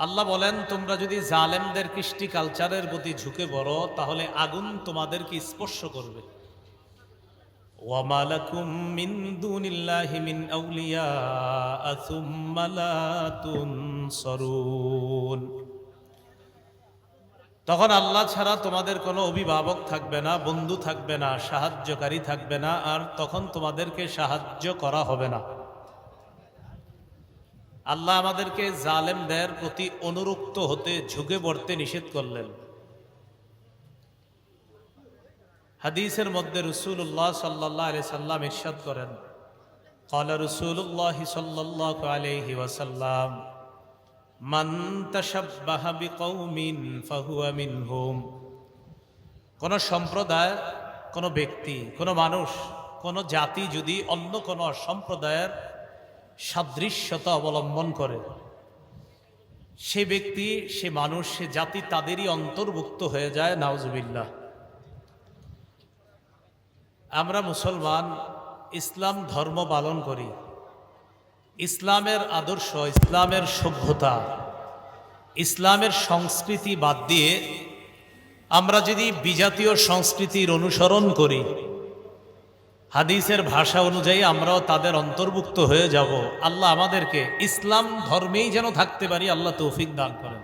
আল্লাহ বলেন, তোমরা যদি জালেমদের কৃষ্টি কালচারের প্রতি ঝুঁকে পড়ো তাহলে আগুন তোমাদেরকে স্পর্শ করবে। ওয়ামা লাকুম মিন দুনিল্লাহি মিন আউলিয়া সুম্মা লা তুনসারুন। তখন আল্লাহ ছাড়া তোমাদের কোনো অভিভাবক থাকবে না, বন্ধু থাকবে না, সাহায্যকারী থাকবে না, আর তখন তোমাদেরকে সাহায্য করা হবে না। আল্লাহ আমাদেরকে জালেমদের প্রতি অনুরক্ত হতে, ঝুঁকে পড়তে নিষেধ করলেন। হাদিসের মধ্যে রাসূলুল্লাহ সাল্লাল্লাহু আলাইহি সাল্লাম ইরশাদ করেন, ক্বালা রাসূলুল্লাহ সাল্লাল্লাহু আলাইহি ওয়াসাল্লাম, মান তাশাব্বাহা বিকওমিন ফাহুয়া মিনহুম। কোন সম্প্রদায়, কোন ব্যক্তি, কোন মানুষ, কোন জাতি যদি অন্য কোন সম্প্রদায়ের সাদৃশ্যতা অবলম্বন করে, সে ব্যক্তি, সে মানুষ, সে জাতি তাদেরই অন্তর্ভুক্ত হয়ে যায়। নাউজুবিল্লাহ। আমরা মুসলমান, ইসলাম ধর্ম পালন করি। ইসলামের আদর্শ, ইসলামের সভ্যতা, ইসলামের সংস্কৃতি বাদ দিয়ে আমরা যদি বিজাতীয় সংস্কৃতির অনুসরণ করি, হাদিসের ভাষা অনুযায়ী আমরাও তাদের অন্তর্ভুক্ত হয়ে যাব। আল্লাহ আমাদেরকে ইসলাম ধর্মেই যেন থাকতে পারি, আল্লাহ তৌফিক দান করেন।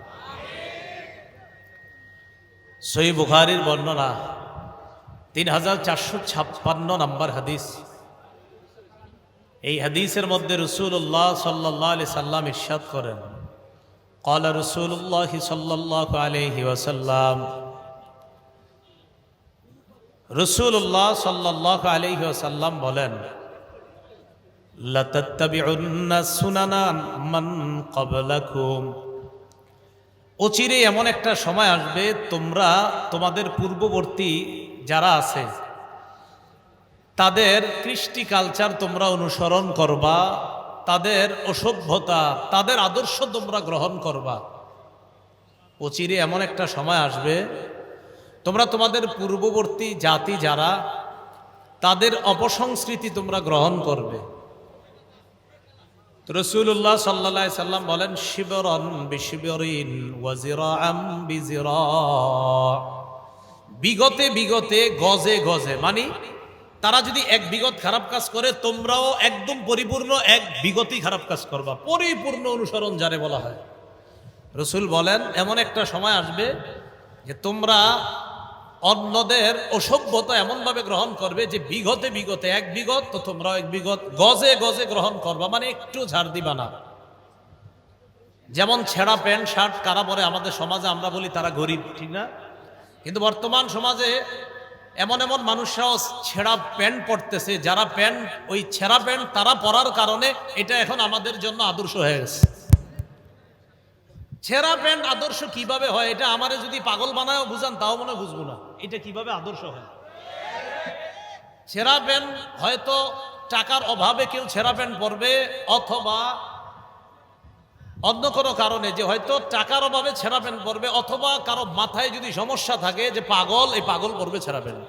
সহিহ বুখারীর বর্ণনা 3456 নম্বর হাদিস। এই হাদিসের মধ্যে রাসূলুল্লাহ সাল্লাল্লাহু আলাইহি সাল্লাম ইরশাদ করেন, ক্বালা রাসূলুল্লাহ সাল্লাল্লাহু আলাইহি ওয়াসাল্লাম, রাসূলুল্লাহ সাল্লাল্লাহু আলাইহি ওয়াসাল্লাম বলেন, লাতাত্তাবিউন্না সুনানা মান ক্বাবলাকুম। অচিরে এমন একটা সময় আসবে, তোমরা তোমাদের পূর্ববর্তী যারা আছে তাদের কৃষ্টি কালচার তোমরা অনুসরণ করবা, তাদের অসভ্যতা, তাদের আদর্শ তোমরা গ্রহণ করবা। অচিরে এমন একটা সময় আসবে, তোমরা তোমাদের পূর্ববর্তী জাতি যারা, তাদের অপসংস্কৃতি তোমরা গ্রহণ করবে। রাসূলুল্লাহ সাল্লাল্লাহু আলাইহি সাল্লাম বলেন, শিবরান বিশিবরিন ওয়া জিরাআম বিজিরা। বিগতে বিগতে, গজে গজে, মানে তারা যদি এক বিগত খারাপ কাজ করে, তোমরাও একদম পরিপূর্ণ এক বিগতই খারাপ কাজ করবা। পরিপূর্ণ অনুসরণ যারে বলা হয়। রাসূল বলেন, এমন একটা সময় আসবে যে তোমরা অন্যদের অসভ্যতা এমনভাবে গ্রহণ করবে যে বিগতে বিগতে, এক বিগত তো তোমরাও এক বিগত, গজে গজে গ্রহণ করবা, মানে একটু ছাড় দিবা না। যেমন ছেঁড়া প্যান্ট শার্ট কারা পরে আমাদের সমাজে, আমরা বলি তারা গরিব, ঠিক না? কিন্তু বর্তমান সমাজে এমন এমন মানুষরাও ছেঁড়া প্যান্ট পরতেছে, যারা প্যান্ট, ওই ছেঁড়া প্যান্ট তারা পরার কারণে এটা এখন আমাদের জন্য আদর্শ হয়ে গেছে। ছেঁড়া প্যান্ট আদর্শ কিভাবে হয়, এটা আমারে যদি পাগল বানায়ও বুঝান তাও মনে বুঝবো না, এটা কিভাবে আদর্শ হয়। ছেঁড়া প্যান্ট হয়তো টাকার অভাবে কেউ ছেঁড়া প্যান্ট পরবে, অথবা অন্য কোনো কারণে যে হয়তো টাকার অভাবে ছেঁড়া প্যান্ট পরবে, অথবা কারো মাথায় যদি সমস্যা থাকে যে পাগল, এই পাগল পরবে ছেঁড়া প্যান্ট।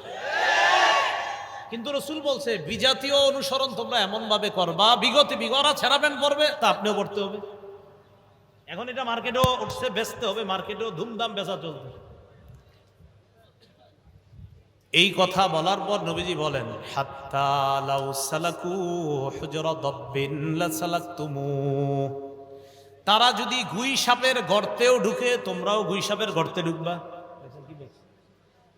কিন্তু রাসূল বলছে, বিজাতীয় অনুসরণ তোমরা এমন ভাবে করবা, বিগতে বিগরা ছেঁড়া প্যান্ট পরবে তা আপনিও পড়তে হবে। এখন এটা মার্কেটেও উঠছে, বেচতে হবে, মার্কেটেও ধুমধাম বেচা চলছে। এই কথা বলার পর নবীজি বলেন, হাত্তা লাউ সালাকু হুজরা দাব্বিন লাসালাকতুমু। তারা যদি গুই সাপের গর্তেও ঢুকে, তোমরাও গুই সাপের গর্তে ঢুকবা।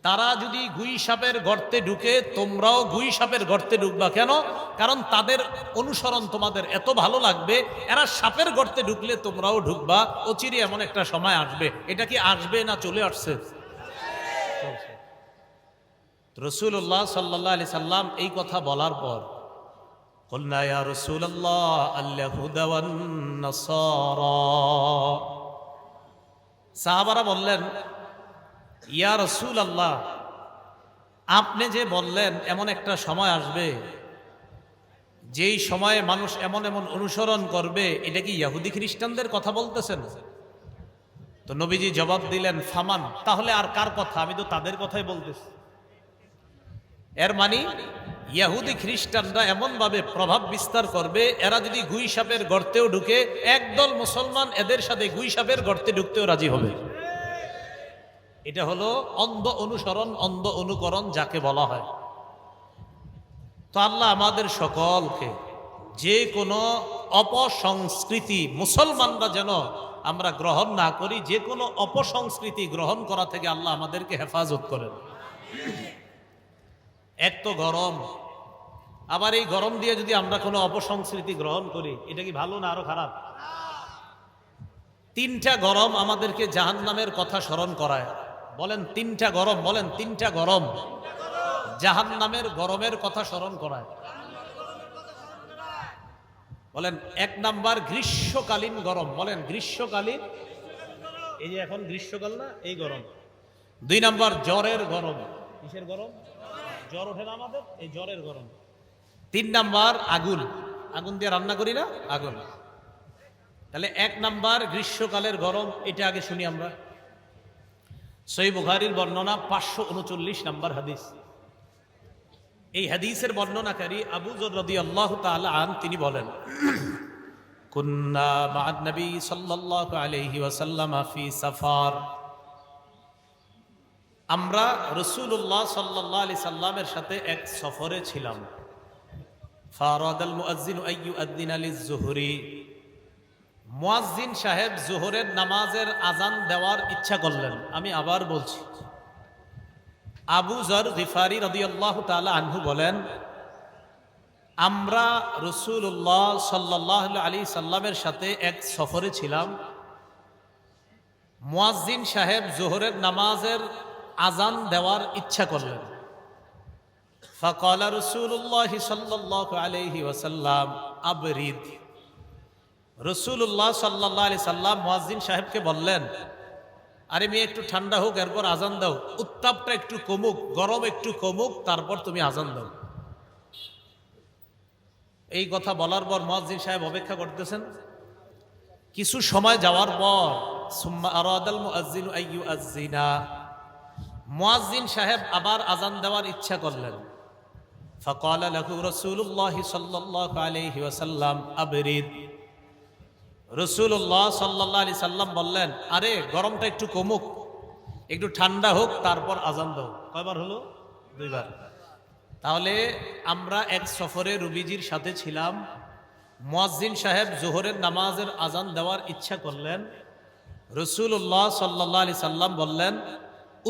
তারা যদি গুই সাপের গর্তে ঢুকে, তোমরাও গুই সাপের গর্তে ঢুকবা। কেন? কারণ তাদের অনুসরণ তোমাদের এত ভালো লাগবে, এরা সাপের গর্তে ঢুকলে তোমরাও ঢুকবা। অচিরে এমন একটা সময় আসবে। এটা কি আসবে না চলে আসছে? রাসূলুল্লাহ সাল্লাল্লাহু আলাইহি সাল্লাম এই কথা বলার পর, কুলনা ইয়া রাসূলুল্লাহ আল-ইয়াহুদা ওয়ান নাসারা। সাহাবারা বললেন, ইয়া রাসূলুল্লাহ, আপনি যে বললেন এমন একটা সময় আসবে যেই সময়ে মানুষ এমন এমন অনুসরণ করবে, এটা কি ইহুদি খ্রিস্টানদের কথা বলতেছেন? তো নবীজি জবাব দিলেন, ফামান, তাহলে আর কার কথা? আমি তো তাদের কথাই বলতেছি। এর মানে ইহুদি খ্রিস্টানরা এমন ভাবে প্রভাব বিস্তার করবে, এরা যদি গুই সাপের গর্তেও ঢুকে, একদল মুসলমান এদের সাথে গুই সাপের গর্তে ঢুকতেও রাজি হবে। এটা হলো অন্ধ অনুসরণ, অন্ধ অনুকরণ যাকে বলা হয়। তো আল্লাহ আমাদের সকলকে যে কোনো অপসংস্কৃতি মুসলমানরা যেন আমরা গ্রহণ না করি, যে কোনো অপসংস্কৃতি গ্রহণ করা থেকে আল্লাহ আমাদেরকে হেফাজত করেন। এক তো গরম, আবার এই গরম দিয়ে যদি আমরা কোনো অপসংস্কৃতি গ্রহণ করি, এটা কি ভালো না আরো খারাপ? তিনটা গরম আমাদেরকে জাহান্নামের কথা স্মরণ করায়। বলেন তিনটা গরম, বলেন তিনটা গরম জাহান্নামের গরমের কথা স্মরণ করায়। বলেন এক নাম্বার গ্রীষ্মকালীন গরম, বলেন গ্রীষ্মকালীন, এই যে এখন গ্রীষ্মকাল না, এই গরম। দুই নাম্বার জ্বরের গরম, কিসের গরম? জ্বর ওঠে না আমাদের, এই জ্বরের গরম। তিন নাম্বার আগুন, আগুন দিয়ে রান্না করি না, আগুন। তাহলে এক নাম্বার গ্রীষ্মকালের গরম, এটা আগে শুনি আমরা। সহিহ বুখারীর বর্ণনা 539 নাম্বার হাদিস। এই হাদিসের বর্ণনাকারী আবু যর রাদিয়াল্লাহু তাআলা আন, তিনি বলেন, কুন্না মা'আন নবী সাল্লাল্লাহু আলাইহি ওয়াসাল্লাম ফি সাফার, আমরা রাসূলুল্লাহ সাল্লাল্লাহু আলাইহি সাল্লামের সাথে এক সফরে ছিলাম। ফারাদাল মুয়াজ্জিনু আইয়ুআদ্দিনা লিয-যুহরি, মুয়াজ্জিন সাহেব যোহরের নামাজের আজান দেওয়ার ইচ্ছা করলেন। আমি আবার বলছি, আবু যর গিফারি রাদিয়াল্লাহু তাআলা আনহু বলেন, আমরা রাসূলুল্লাহ সাল্লাল্লাহু আলাইহি সাল্লামের সাথে এক সফরে ছিলাম। মুয়াজ্জিন সাহেব যোহরের নামাজের আজান দেওয়ার ইচ্ছা করলেন। ফাকালা রাসূলুল্লাহ সাল্লাল্লাহু আলাইহি ওয়াসাল্লাম আবরিদ, রাসূলুল্লাহ সাল্লাল্লাহু আলাইহি সাল্লাম মুয়াজ্জিন সাহেবকে বললেন, আরে মেয়ে একটু ঠান্ডা হোক, এরপর আজান দাও, উত্তাপটা একটু কমুক, গরম একটু কমুক, তারপর তুমি আজান দাও। এই কথা বলার পর মুয়াজ্জিন সাহেব অপেক্ষা করতেছেন। কিছু সময় যাওয়ার পর সুম্মা আরাদাল মুয়াজ্জিনু আইয়ুআজ্জিনা, মুয়াজ্জিন সাহেব আবার আজান দেওয়ার ইচ্ছা করলেন। ফাকালা লাহু রাসূলুল্লাহ সাল্লাল্লাহু আলাইহি ওয়াসাল্লাম আবরিদ, রাসূলুল্লাহ সাল্লাল্লাহু আলাইহি সাল্লাম বললেন, আরে গরমটা একটু কমুক, একটু ঠান্ডা হোক, তারপর আজান দাও। কয়বার হলো? দুইবার। তাহলে আমরা এক সফরে রুবিজির সাথে ছিলাম। মুয়াজ্জিন সাহেব যোহরের নামাজের আজান দেওয়ার ইচ্ছা করলেন। রাসূলুল্লাহ সাল্লাল্লাহু আলাইহি সাল্লাম বললেন,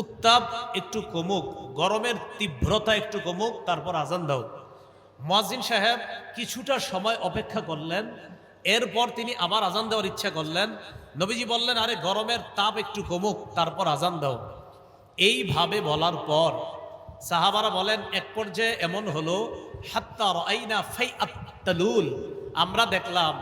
উত্তাপ একটু কমুক, গরমের তীব্রতা একটু কমুক, তারপর আজান দাও। মুয়াজ্জিন সাহেব কিছুটা সময় অপেক্ষা করলেন, এরপর তিনি আবার আজান দেওয়ার ইচ্ছা করলেন। নবীজি বললেন, আরে গরমের তাপ একটু কমুক, তারপর আজান দাও। এইভাবে বলার পর সাহাবারা বলেন, এক পর্যায়ে এমন হলো, হাত্তা রাআইনা ফাইআত তালুল, আমরা দেখলাম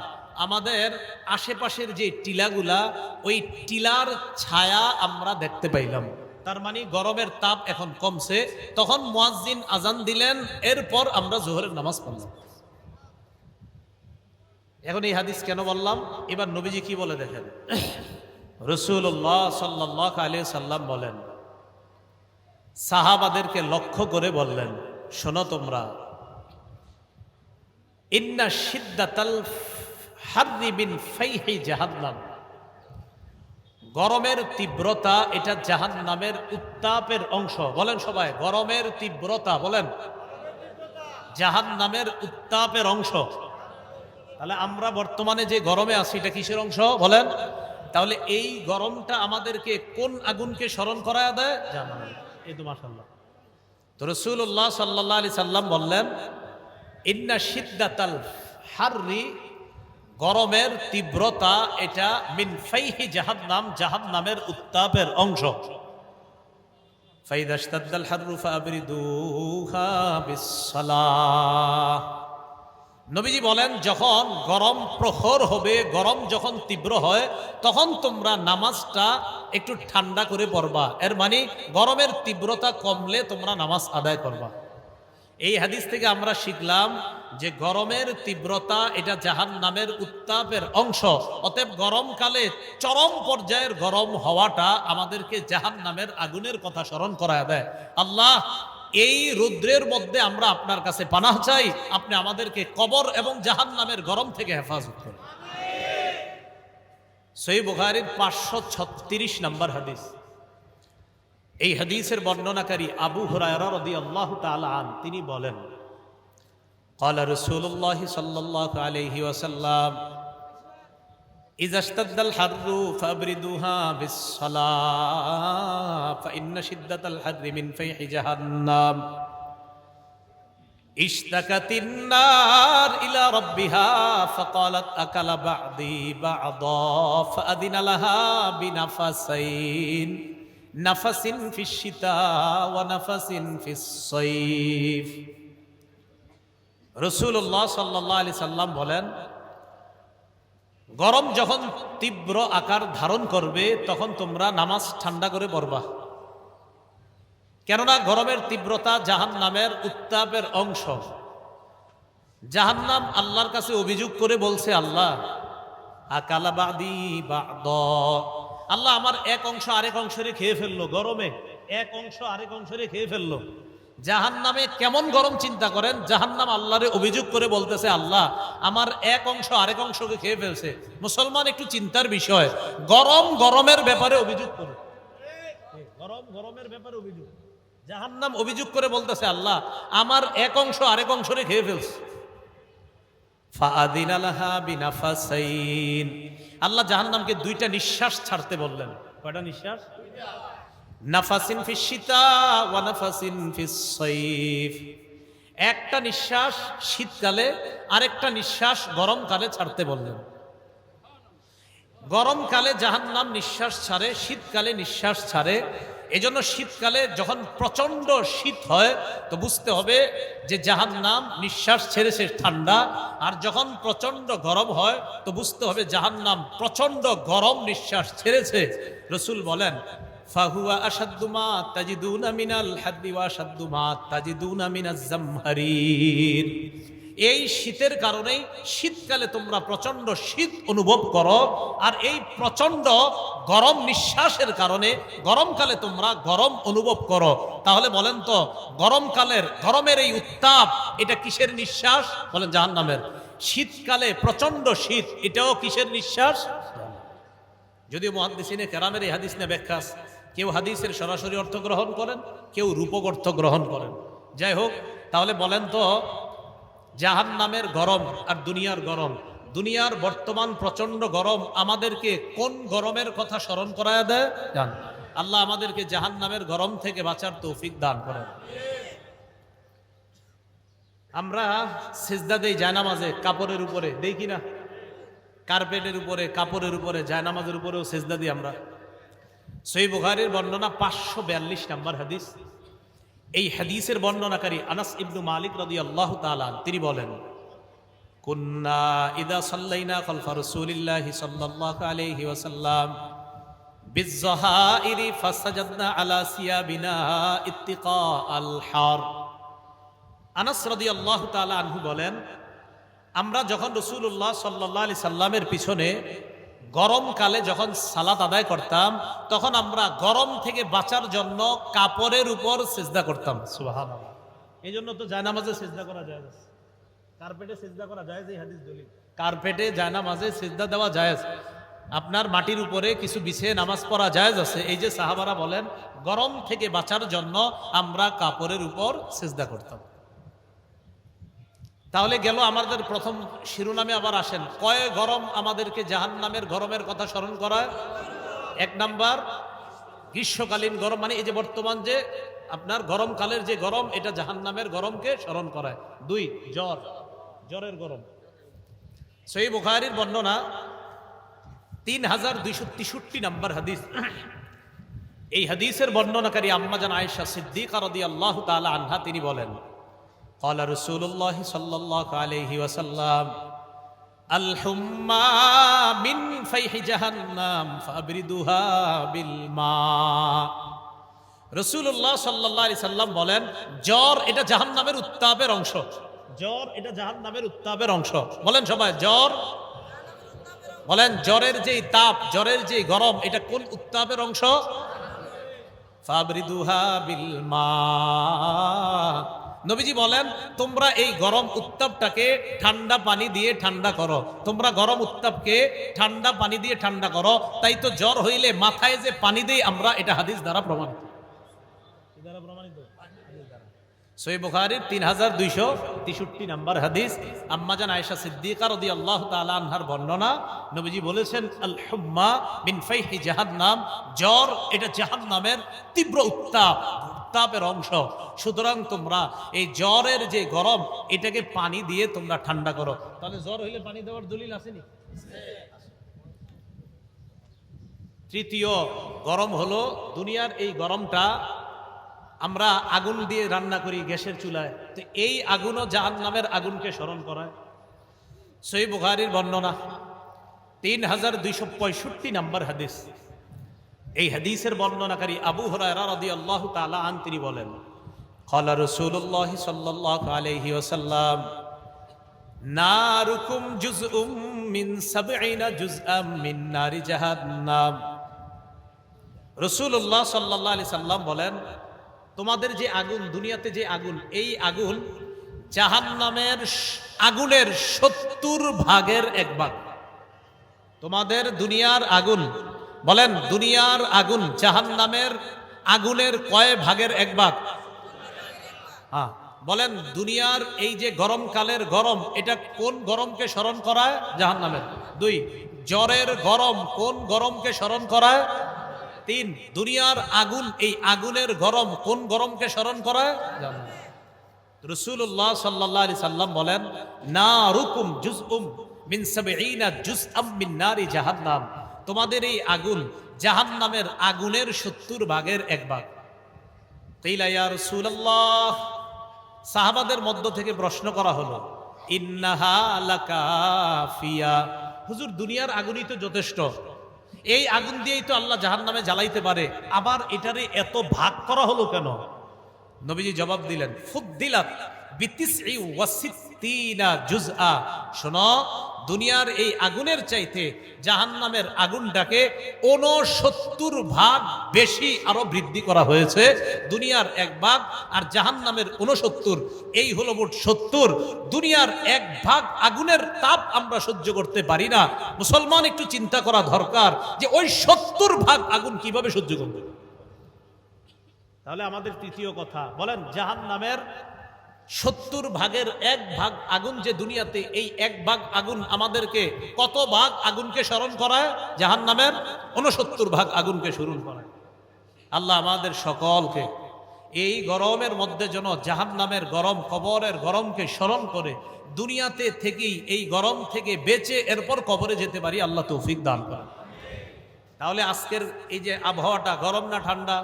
আমাদের আশেপাশের যে টিলাগুলা, ওই টিলার ছায়া আমরা দেখতে পাইলাম। তার মানে গরমের তাপ এখন কমছে। তখন মুয়াজ্জিন আজান দিলেন, এরপর আমরা যোহরের নামাজ পড়লাম। এখন এই হাদিস কেন বললাম? এবার নবীজি কি বলে দেখেন। রাসূলুল্লাহ সাল্লাল্লাহু আলাইহি সাল্লাম বলেন, সাহাবাদেরকে লক্ষ্য করে বললেন, শোনো তোমরা, ইন্না শিদ্দাতাল হাররি মিন ফাইহি জাহান্নাম, গরমের তীব্রতা এটা জাহান্নামের উত্তাপের অংশ। বলেন সবাই, গরমের তীব্রতা, বলেন জাহান্নামের উত্তাপের অংশ। তাহলে আমরা বর্তমানে যে গরমে আছি, এটা কিসের অংশ বলেন? তাহলে এই গরমটা আমাদেরকে কোন আগুনকে স্মরণ করায় দেয়? জাহান্নাম। এই তো মাশাআল্লাহ। তো রাসূলুল্লাহ সাল্লাল্লাহু আলাইহি সাল্লাম বললেন, ইন্না শিদ্দাতাল হাররি, গরমের তীব্রতা এটা মিন ফাইহি জাহান্নাম, জাহান্নামের উত্তাপের অংশ। ফাইদা ইশতাদ্দাল হাররু ফাবরিদুহা বিসসালাহ। নবীজি বলেন, যখন গরম প্রখর হবে, গরম যখন তীব্র হয়, তখন তোমরা নামাজটা একটু ঠান্ডা করে পড়বা। এর মানে গরমের তীব্রতা কমলে তোমরা নামাজ আদায় করবা। এই হাদিস থেকে আমরা শিখলাম যে গরমের তীব্রতা এটা জাহান্নামের উত্তাপের অংশ। অতএব গরমকালে চরম পর্যায়ের গরম হওয়াটা আমাদেরকে জাহান্নামের আগুনের কথা স্মরণ করায় দেয়। আল্লাহ এই রৌদ্রের মধ্যে আমরা আপনার কাছে পানাহ চাই, আপনি আমাদেরকে কবর এবং জাহান্নামের গরম থেকে হেফাজত করুন। সহিহ বুখারীর 536 নম্বর হাদিস। এই হাদিসের বর্ণনাকারী আবু হুরায়রা রাদিয়াল্লাহু তাআলা আন, তিনি বলেন, قال رسول الله صلى الله عليه وسلم إذا اشتد الحر فأبردوها بالصلاة فإن شدة الحر من فيح جهنم اشتكت النار إلى ربها فقالت أكل بعضي بعضا فأذن لها بنفسين نفس في الشتاء ونفس في الصيف। রাসূলুল্লাহ সাল্লাল্লাহু আলাইহি সাল্লাম বলেন, গরম যখন তীব্র আকার ধারণ করবে তখন তোমরা নামাজ ঠান্ডা করে পড়বা, কেননা গরমের তীব্রতা জাহান্নামের উত্তাপের অংশ। জাহান্নাম আল্লাহর কাছে অভিযোগ করে বলছে, আল্লাহ আকালা বাদি বাদ, আল্লাহ আমার এক অংশ আরেক অংশরে খেয়ে ফেললো, গরমে এক অংশ আরেক অংশরে খেয়ে ফেললো। জাহান্নামে কেমন গরম চিন্তা করেন, জাহান্নাম আল্লাহরে অভিযোগ করে বলতেছে, আল্লাহ আমার এক অংশ আরেক অংশকে খেয়ে ফেলছে। মুসলমান একটু চিন্তার বিষয়, গরম গরমের ব্যাপারে অভিযোগ করে, গরম গরমের ব্যাপারে অভিযোগ। জাহান্নাম অভিযোগ করে বলতেছে, আল্লাহ আমার এক অংশ আরেক অংশরে খেয়ে ফেলছে। ফাআদিনা লাহা বিনাফাসাইন, আল্লাহ জাহান্নামকে দুইটা নিঃশ্বাস ছাড়তে বললেন। কয়টা নিঃশ্বাস? নাফাসিন ফিস শীতা ওয়া নাফাসিন ফিস সাইফ, একটা নিঃশ্বাস শীতকালে, আরেকটা নিঃশ্বাস গরমকালে ছাড়তে বললেন। গরমকালে জাহান্নাম নিঃশ্বাস ছাড়ে, শীতকালে নিঃশ্বাস ছাড়ে। এজন্য শীতকালে যখন প্রচন্ড শীত হয় তো বুঝতে হবে যে জাহান্নাম নিঃশ্বাস ছেড়েছে ঠান্ডা, আর যখন প্রচন্ড গরম হয় তো বুঝতে হবে জাহান্নাম প্রচন্ড গরম নিঃশ্বাস ছেড়েছে। রাসূল বলেন, ফাহুয়া আশাদ্দু মা তাজিদুনা মিনাল হাদ্দি ওয়া আশাদ্দু মা তাজিদুনা মিনাজ জামহারির। এই শীতের কারণেই শীতকালে তোমরা প্রচন্ড শীত অনুভব করো, আর এই প্রচন্ড গরম নিঃশ্বাসের কারণে গরমকালে তোমরা গরম অনুভব করো। তাহলে বলেন তো, গরমের এই উত্তাপ, এটা কিসের নিঃশ্বাস? বলেন জাহান্নামের। শীতকালে প্রচন্ড শীত, এটাও কিসের নিঃশ্বাস? যদিও মুহাদ্দিসিনে কেরামের এই হাদিস নিয়ে ব্যাখ্যা, কেউ হাদিসের সরাসরি অর্থ গ্রহণ করেন, কেউ রূপক অর্থ গ্রহণ করেন। যাই হোক, তাহলে বলেন তো, জাহান্নামের গরম আর দুনিয়ার গরম, দুনিয়ার বর্তমান প্রচন্ড গরম আমাদেরকে কোন গরমের কথা স্মরণ করায় দেয়? জান আল্লাহ আমাদেরকে জাহান্নামের গরম থেকে বাঁচার তৌফিক দান করেন। আমরা সিজদা দেই জায়নামাজে, কাপড়ের উপরে দেই কিনা? কার্পেটের উপরে, কাপড়ের উপরে, জায়নামাজের উপরেও সিজদা দিই আমরা। সহিহ বুখারীর বর্ণনা 542 নম্বর হাদিস। এই হাদিসের বর্ণনাকারী আনাস ইবনু মালিক রাদিয়াল্লাহু তাআলা, তিনি বলেন, কুন্না ইদা সাল্লাইনা খালফা রাসূলিল্লাহি সাল্লাল্লাহু আলাইহি ওয়াসাল্লাম বিযহাইরি ফাসাজাদনা আলা সিয়াবিনা ইত্তিকা আল হার। আনাস রাদিয়াল্লাহু তাআলা আনহু বলেন, আমরা যখন রাসূলুল্লাহ সাল্লাল্লাহু আলাইহি সাল্লামের পিছনে গরমকালে যখন সালাত আদায় করতাম, তখন আমরা গরম থেকে বাঁচার জন্য কাপড়ের উপর সিজদা করতাম। সুবহানাল্লাহ। এই জন্য তো জায়নামাজে সিজদা করা যায়, কার্পেটে সিজদা করা যায়। এই হাদিস দলিল, কার্পেটে জায়নামাজে সিজদা দেওয়া যায়, আপনার মাটির উপরে কিছু বিছিয়ে নামাজ পড়া জায়েজ আছে। এই যে সাহাবারা বলেন, গরম থেকে বাঁচার জন্য আমরা কাপড়ের উপর সিজদা করতাম। তাহলে গেল আমাদের প্রথম শিরোনামে। আবার আসেন, কয় গরম আমাদেরকে জাহান্নামের গরমের কথা স্মরণ করায়? 1 নাম্বার গ্রীষ্মকালীন গরম, মানে এই যে বর্তমান যে আপনার গরমকালের যে গরম, এটা জাহান্নামের গরমকে স্মরণ করায়। 2 জ্বরের গরম। সহিহ বুখারীর বর্ণনা 3263 নম্বর হাদিস। এই হাদিসের বর্ণনাকারী আম্মা জান আয়েশা সিদ্দিকা রাদিয়াল্লাহু তাআলা আনহা, তিনি বলেন, قال رسول الله صلى الله عليه وسلم الحمى من فيح جهنم فابردوها بالماء। রাসূলুল্লাহ সাল্লাল্লাহু আলাইহি সাল্লাম বলেন, জ্বর এটা জাহান্নামের উত্তাপের অংশ। জ্বর এটা জাহান্নামের উত্তাপের অংশ। বলেন সবাই, জ্বর। বলেন, জ্বরের যে তাপ, জ্বরের যে গরম, এটা কোন উত্তাপের অংশ? ফাবরিদুহা বিল মা। নবীজি বলেন তোমরা এই গরম উত্তাপটাকে ঠান্ডা পানি দিয়ে ঠান্ডা করো, তোমরা গরম উত্তাপকে ঠান্ডা পানি দিয়ে ঠান্ডা করো। তাই তো জ্বর হইলে মাথায় যে পানি দেই আমরা, এটা হাদিস দ্বারা প্রমাণিত। সহিহ বুখারীর 3263 নম্বর হাদিস, আম্মা জান আয়েশা সিদ্দিকা রাদিয়াল্লাহু তাআলা আনহার বর্ণনা। নবীজি বলেছেন আল হুম্মা মিন ফাইহি জাহান্নাম, জ্বর এটা জাহান্নামের তীব্র উত্তাপের অংশ। সুতরাং তোমরা এই জ্বরের যে গরম, এটাকে পানি দিয়ে তোমরা ঠান্ডা করো। তাহলে জ্বর হইলে পানি দেওয়ার দলিল আসেনি? তৃতীয় গরম হলো দুনিয়ার এই গরমটা আমরা আগুন দিয়ে রান্না করি গ্যাসের চুলায়, তো এই আগুনও জাহান্নামের আগুনকে স্মরণ করায়। সহিহ বুখারীর বর্ণনা 3265 নম্বর হাদিস। এই হাদিসের বর্ণনাকারী আবু হুরায়রা রাদিয়াল্লাহু তাআলা আন তিনি বলেন, ক্বালা রাসূলুল্লাহ সাল্লাল্লাহু আলাইহি ওয়াসাল্লাম নারুকুম জুজউম মিন 70 জুজআম মিন নারি জাহান্নাম। রাসূলুল্লাহ সাল্লাল্লাহু আলাইহি সাল্লাম বলেন, তোমাদের যে আগুন, দুনিয়াতে যে আগুন, এই আগুন জাহান্নামের আগুনের 70 ভাগের 1 ভাগ। তোমাদের দুনিয়ার আগুন, বলেন দুনিয়ার আগুন জাহান্নামের আগুনের কয় ভাগের 1 ভাগ? হ্যাঁ, বলেন দুনিয়ার এই যে গরমকালের গরম, এটা কোন গরমকে স্মরণ করায়? জাহান্নামের। 2, জ্বরের গরম কোন গরমকে স্মরণ করায়? 3, দুনিয়ার আগুন, এই আগুনের গরম কোন গরমকে স্মরণ করায়? জাহান্নাম। রাসূলুল্লাহ সাল্লাল্লাহু আলাইহি সাল্লাম বলেন, নারুকুম জুজউম মিন 70 জুজআম মিন নারি জাহান্নাম। তোমাদের এই আগুন জাহান্নামের আগুনের 70 ভাগের 1 ভাগ। কিলা ইয়া রাসূলুল্লাহ, সাহাবাদের মধ্য থেকে প্রশ্ন করা হলো, ইন্নাহা লাকাফিয়া, হুজুর দুনিয়ার আগুনই তো যথেষ্ট, এই আগুন দিয়েই তো আল্লাহ জাহান্নামে জ্বালাইতে পারে, আবার এটারে এত ভাগ করা হলো কেন? নবীজি জবাব দিলেন, ফুদ্দিলাত বিতিসঈ ওয়া সিত্তিনা জুজআ। শোনো, দুনিয়ার এই আগুনের চাইতে জাহান্নামের আগুনটাকে 69 ভাগ বেশি আরো বৃদ্ধি করা হয়েছে। দুনিয়ার 1 ভাগ আর জাহান্নামের 69, এই হলো মোট 70। দুনিয়ার 1 ভাগ আগুনের তাপ আমরা সহ্য করতে পারি না। মুসলমান একটু চিন্তা করা দরকার যে ওই 70 ভাগ আগুন কিভাবে সহ্য করবে। তাহলে আমাদের তৃতীয় কথা, বলেন জাহান্নামের 70 ভাগের 1 ভাগ আগুন যে দুনিয়াতে, এই 1 ভাগ আগুন আমাদেরকে কত ভাগ আগুনকে স্মরণ করায়? জাহান্নামের 69 ভাগ আগুনকে স্মরণ করায়। আল্লাহ আমাদের সকলকে এই গরমের মধ্যে যেন জাহান্নামের গরম, কবরের গরমকে স্মরণ করে দুনিয়াতে থেকেই এই গরম থেকে বেঁচে এরপর কবরে যেতে পারি, আল্লাহ তৌফিক দান করেন। তাহলে আজকের এই যে আবহাওয়াটা গরম না ঠান্ডা?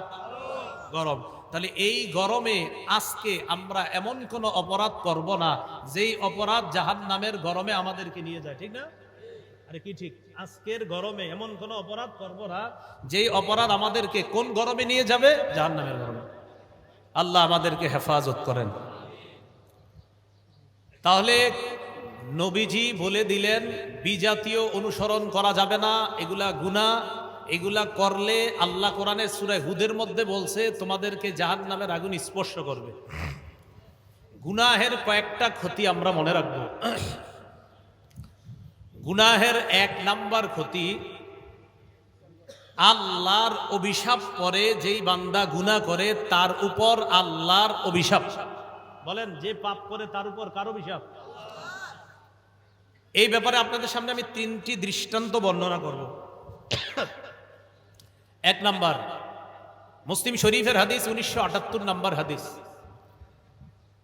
গরম। তাহলে এই গরমে আজকে আমরা এমন কোনো অপরাধ করব না যেই অপরাধ জাহান্নামের গরমে আমাদেরকে নিয়ে যায়, ঠিক না? আরে কি ঠিক? আজকের গরমে এমন কোনো অপরাধ করব না যেই অপরাধ আমাদেরকে কোন গরমে নিয়ে যাবে? জাহান্নামের গরমে। আল্লাহ আমাদেরকে হেফাজত করেন। তাহলে নবীজি বলে দিলেন বিজাতীয় অনুসরণ করা যাবে না, এগুলা গুনাহ। এগুলা করলে আল্লাহ কোরআনের সূরা হুদের মধ্যে বলছে তোমাদেরকে জাহান্নামের আগুন স্পর্শ করবে। গুনাহের কয়েকটা ক্ষতি আমরা মনে রাখব। গুনাহের 1 নাম্বার ক্ষতি, আল্লাহর অভিশাপ পরে যেই বান্দা গুনাহ করে তার উপর আল্লাহর অভিশাপ। বলেন যে পাপ করে তার উপর কার অভিশাপ? এই ব্যাপারে আপনাদের সামনে আমি 3টি দৃষ্টান্ত বর্ণনা করব। 1 নাম্বার, মুসলিম শরীফের হাদিস 1978 নম্বর হাদিস।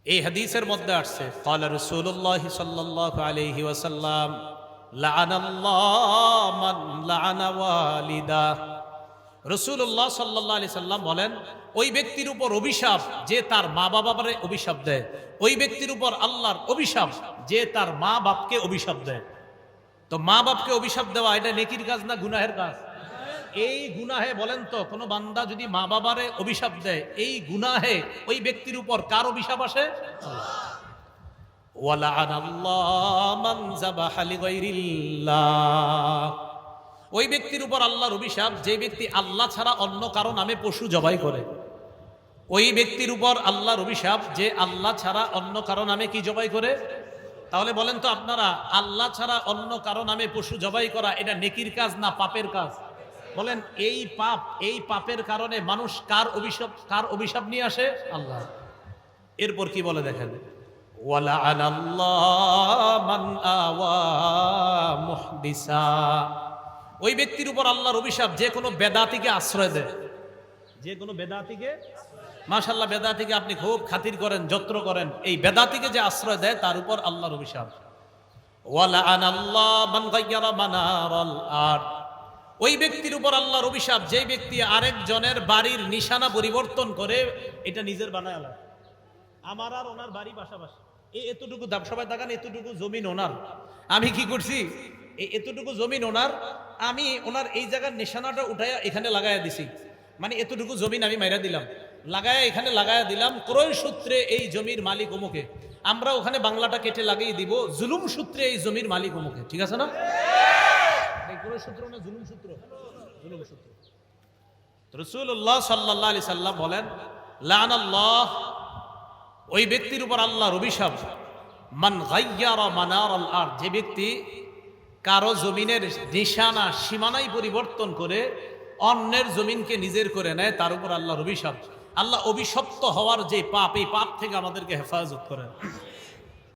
এই হাদিসের মধ্যে আসছে, ক্বালা রাসূলুল্লাহ সাল্লাল্লাহু আলাইহি ওয়াসাল্লাম লাআনাল্লাহু মান লাআনা ওয়ালিদা। রাসূলুল্লাহ সাল্লাল্লাহু আলাইহি সাল্লাম বলেন, ওই ব্যক্তির উপর অভিশাপ যে তার মা বাবারে অভিশাপ দেয়। ওই ব্যক্তির উপর আল্লাহর অভিশাপ যে তার মা বাপকে অভিশাপ দেয়। তো মা বাপকে অভিশাপ দেওয়া এটা নেকির কাজ না গুনাহের কাজ? এই গুনাহে বলেন তো, কোন বান্দা যদি মা বাবারে অভিশাপ দেয়, এই গুনাহে ওই ব্যক্তির উপর কার অভিশাপ আসে? ওয়ালাআনাল্লাহু মান যাবাহা লিগাইরিল্লাহ। ওই ব্যক্তির উপর আল্লাহর অভিশাপ যে ব্যক্তি আল্লাহ ছাড়া অন্য কারো নামে পশু জবাই করে। ওই ব্যক্তির উপর আল্লাহর অভিশাপ যে আল্লাহ ছাড়া অন্য কারো নামে কি জবাই করে। তাহলে বলেন তো আপনারা, আল্লাহ ছাড়া অন্য কারো নামে পশু জবাই করা এটা নেকির কাজ না পাপের কাজ? বলেন এই পাপের কারণে মানুষ কার অভিশাপ নিয়ে আসে? আল্লাহ। এরপর কি বলে দেখেন, ওই ব্যক্তির উপর আল্লাহর অভিশাপ যে কোনো বেদাতিকে আশ্রয় দেয়, যে কোনো বেদাতিকে, মাশাআল্লাহ বেদাতিকে আপনি খুব খাতির করেন, যত্র করেন, এই বেদাতিকে যে আশ্রয় দেয় তার উপর আল্লাহর অভিশাপ। ওই ব্যক্তির উপর আল্লাহর অভিশাপ যে ব্যক্তি আরেকজনের বাড়ির নিশানা পরিবর্তন করে এটা নিজের বানায় আলাদা। আমার আর ওনার বাড়ি পাশাপাশি, এতটুকু দাম, সবাই দেখান, এতটুকু জমিন ওনার, আমি কি করছি, এতটুকু জমিন ওনার, আমি ওনার এই জায়গার নিশানাটা উঠাইয়া এখানে লাগাইয়া দিছি, মানে এতটুকু জমিন আমি মাইরা দিলাম, লাগায়া এখানে লাগাইয়া দিলাম, ক্রয় সূত্রে এই জমির মালিক অমুকে, আমরা ওখানে বাংলাটা কেটে লাগিয়ে দিব, জুলুম সূত্রে এই জমির মালিক অমুকে। ঠিক আছে না? ক্রয় সূত্র না জুলুম সূত্র? জুলুম সূত্র। রাসূলুল্লাহ সাল্লাল্লাহু আলাইহি সাল্লাম বলেন, লানাল্লাহ, ওই ব্যক্তির উপর আল্লাহর অভিশাপ, মান গায়্যারা মানারাল আরদ, যে ব্যক্তি কারো জমিনের নিশানা সীমানাই পরিবর্তন করে অন্যের জমিনকে নিজের করে নেয়, তার উপর আল্লাহর অভিশাপ। আল্লাহ অভিশপ্ত হওয়ার যে পাপ, এই পাপ থেকে আমাদেরকে হেফাজত করেন।